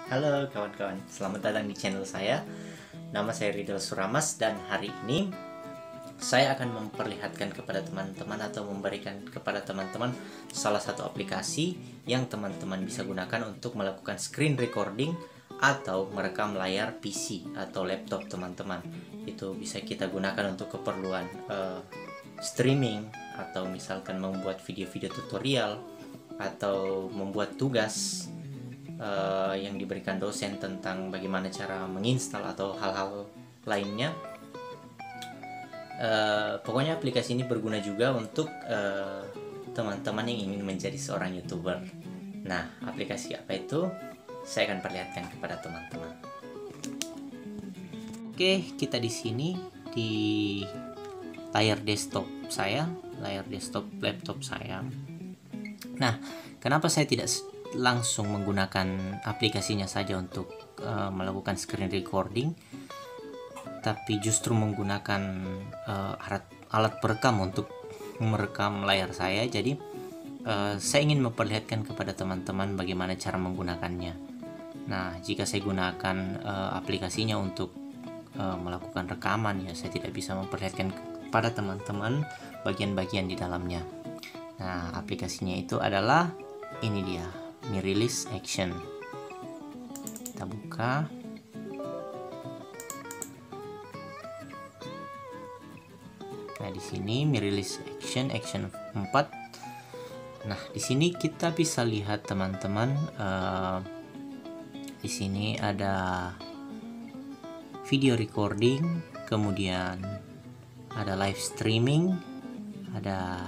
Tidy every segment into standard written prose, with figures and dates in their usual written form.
Halo kawan-kawan, selamat datang di channel saya. Nama saya Ridal Suramas dan hari ini saya akan memperlihatkan kepada teman-teman atau memberikan kepada teman-teman salah satu aplikasi yang teman-teman bisa gunakan untuk melakukan screen recording atau merekam layar PC atau laptop teman-teman. Itu bisa kita gunakan untuk keperluan streaming atau misalkan membuat video-video tutorial atau membuat tugas yang diberikan dosen tentang bagaimana cara menginstal atau hal-hal lainnya. Pokoknya aplikasi ini berguna juga untuk teman-teman yang ingin menjadi seorang YouTuber. Nah, aplikasi apa itu? Saya akan perlihatkan kepada teman-teman. Oke, kita di sini di layar desktop saya, layar desktop laptop saya. Nah, kenapa saya tidak langsung menggunakan aplikasinya saja untuk melakukan screen recording, tapi justru menggunakan alat perekam untuk merekam layar saya? Jadi saya ingin memperlihatkan kepada teman-teman bagaimana cara menggunakannya. Nah, jika saya gunakan aplikasinya untuk melakukan rekaman, ya saya tidak bisa memperlihatkan kepada teman-teman bagian-bagian di dalamnya. Nah, aplikasinya itu adalah ini dia, Mirrorless Action. Kita buka. Nah, di sini Mirrorless Action 4. Nah, di sini kita bisa lihat teman-teman, di sini ada video recording, kemudian ada live streaming, ada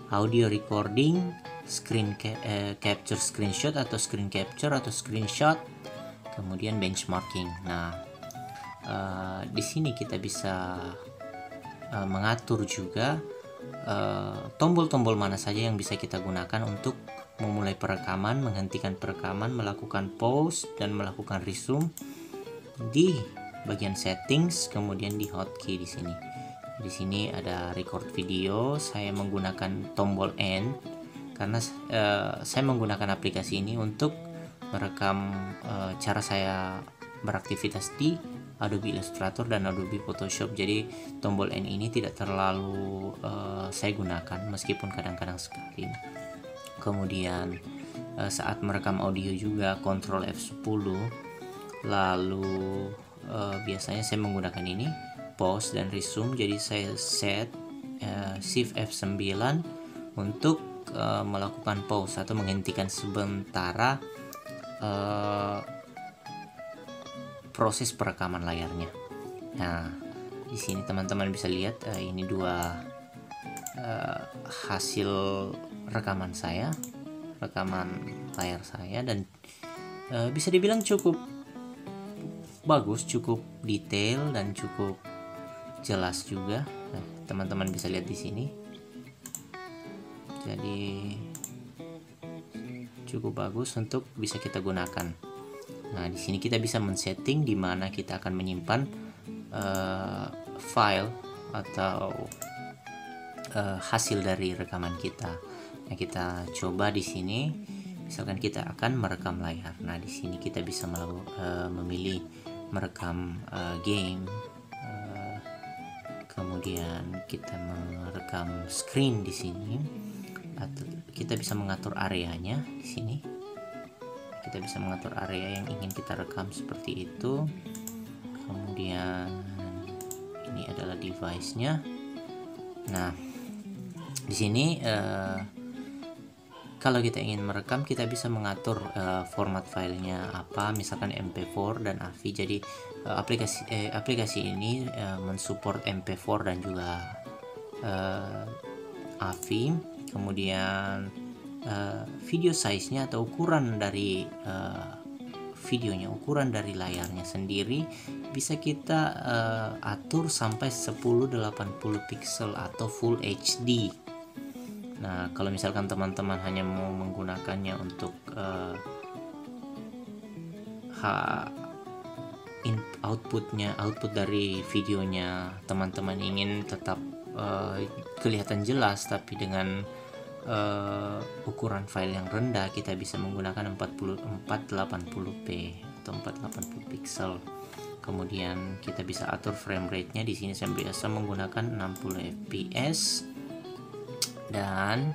audio recording, screen capture screenshot atau screen capture atau screenshot, kemudian benchmarking. Nah, di sini kita bisa mengatur juga tombol-tombol mana saja yang bisa kita gunakan untuk memulai perekaman, menghentikan perekaman, melakukan pause dan melakukan resume di bagian settings, kemudian di hotkey di sini. Di sini ada record video. Saya menggunakan tombol N karena saya menggunakan aplikasi ini untuk merekam cara saya beraktivitas di Adobe Illustrator dan Adobe Photoshop. Jadi tombol N ini tidak terlalu saya gunakan, meskipun kadang-kadang sekali. Kemudian saat merekam audio juga Ctrl F10. Lalu biasanya saya menggunakan ini pause dan resume. Jadi saya set Shift F9 untuk melakukan pause atau menghentikan sementara proses perekaman layarnya. Nah, di sini teman-teman bisa lihat ini dua hasil rekaman saya, rekaman layar saya, dan bisa dibilang cukup bagus, cukup detail dan cukup jelas juga. Nah, teman-teman bisa lihat di sini. Jadi cukup bagus untuk bisa kita gunakan. Nah, di sini kita bisa men-setting di mana kita akan menyimpan file atau hasil dari rekaman kita. Nah, kita coba di sini. Misalkan kita akan merekam layar. Nah, di sini kita bisa memilih merekam game, kemudian kita merekam screen di sini, atau kita bisa mengatur areanya di sini. Kita bisa mengatur area yang ingin kita rekam seperti itu. Kemudian ini adalah device-nya. Nah, di sini kalau kita ingin merekam, kita bisa mengatur format filenya apa, misalkan MP4 dan AVI. Jadi aplikasi ini mensupport MP4 dan juga AVI. Kemudian video size-nya atau ukuran dari videonya, ukuran dari layarnya sendiri bisa kita atur sampai 1080 pixel atau Full HD. Nah, kalau misalkan teman-teman hanya mau menggunakannya untuk output dari videonya, teman-teman ingin tetap kelihatan jelas tapi dengan ukuran file yang rendah, kita bisa menggunakan 480p atau 480 pixel. Kemudian kita bisa atur frame rate-nya. Di sini saya biasa menggunakan 60 fps dan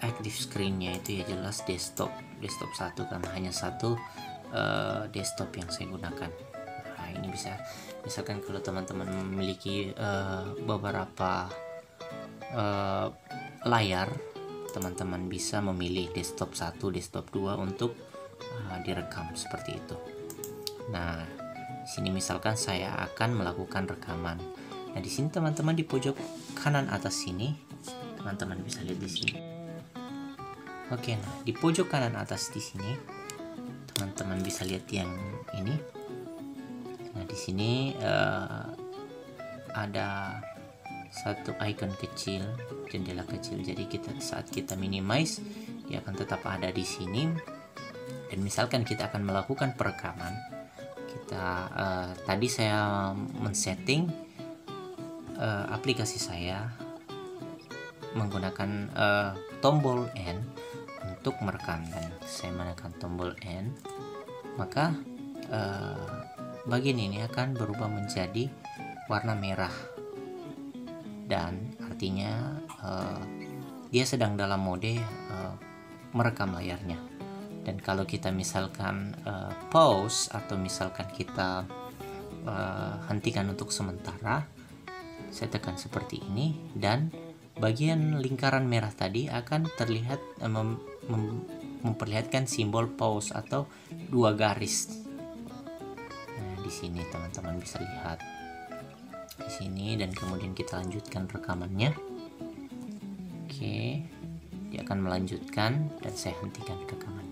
active screen-nya itu ya jelas desktop 1 karena hanya satu desktop yang saya gunakan. Nah, ini bisa misalkan kalau teman-teman memiliki beberapa layar, teman-teman bisa memilih desktop 1, desktop 2 untuk direkam seperti itu. Nah, di sini misalkan saya akan melakukan rekaman. Nah, di sini teman-teman di pojok kanan atas sini, teman-teman bisa lihat di sini. Oke, nah di pojok kanan atas di sini, teman-teman bisa lihat yang ini. Nah, di sini ada satu icon kecil, jendela kecil. Jadi saat kita minimize, dia akan tetap ada di sini. Dan misalkan kita akan melakukan perekaman, tadi saya men-setting aplikasi saya menggunakan tombol N untuk merekam, dan saya menekan tombol N, maka bagian ini akan berubah menjadi warna merah, dan artinya dia sedang dalam mode merekam layarnya. Dan kalau kita misalkan pause atau misalkan kita hentikan untuk sementara, saya tekan seperti ini, dan bagian lingkaran merah tadi akan terlihat memperlihatkan simbol pause atau 2 garis. Nah, di sini teman-teman bisa lihat di sini, dan kemudian kita lanjutkan rekamannya. Oke, dia akan melanjutkan dan saya hentikan rekamannya.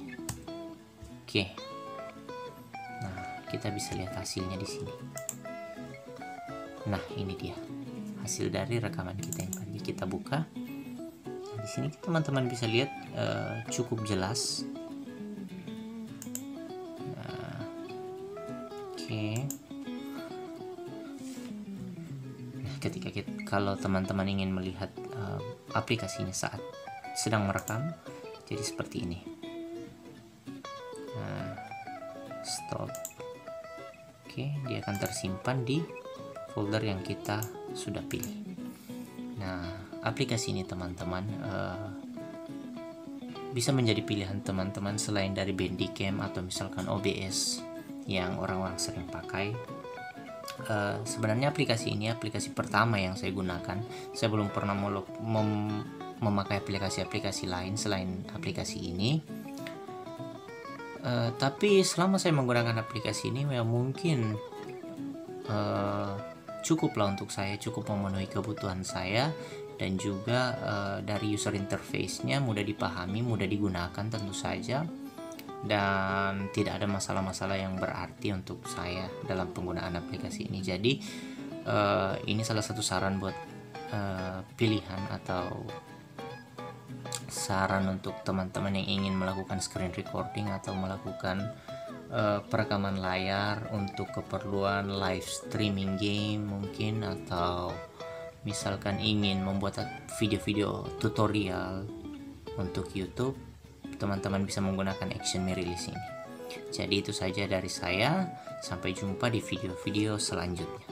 Oke, nah kita bisa lihat hasilnya di sini. Nah, ini dia hasil dari rekaman kita yang tadi kita buka. Nah, di sini teman-teman bisa lihat cukup jelas. Nah, oke. Nah, kalau teman-teman ingin melihat aplikasinya saat sedang merekam, jadi seperti ini. Nah, stop. Oke, dia akan tersimpan di folder yang kita sudah pilih. Nah, aplikasi ini teman-teman bisa menjadi pilihan teman-teman selain dari Bandicam atau misalkan OBS yang orang-orang sering pakai. Sebenarnya aplikasi ini aplikasi pertama yang saya gunakan. Saya belum pernah memakai aplikasi-aplikasi lain selain aplikasi ini. Tapi selama saya menggunakan aplikasi ini, ya mungkin cukuplah untuk saya, cukup memenuhi kebutuhan saya, dan juga dari user interface-nya mudah dipahami, mudah digunakan tentu saja, dan tidak ada masalah-masalah yang berarti untuk saya dalam penggunaan aplikasi ini. Jadi ini salah satu saran buat pilihan atau saran untuk teman-teman yang ingin melakukan screen recording atau melakukan perekaman layar untuk keperluan live streaming game mungkin, atau misalkan ingin membuat video-video tutorial untuk YouTube, teman-teman bisa menggunakan Action Me Release ini. Jadi itu saja dari saya, sampai jumpa di video-video selanjutnya.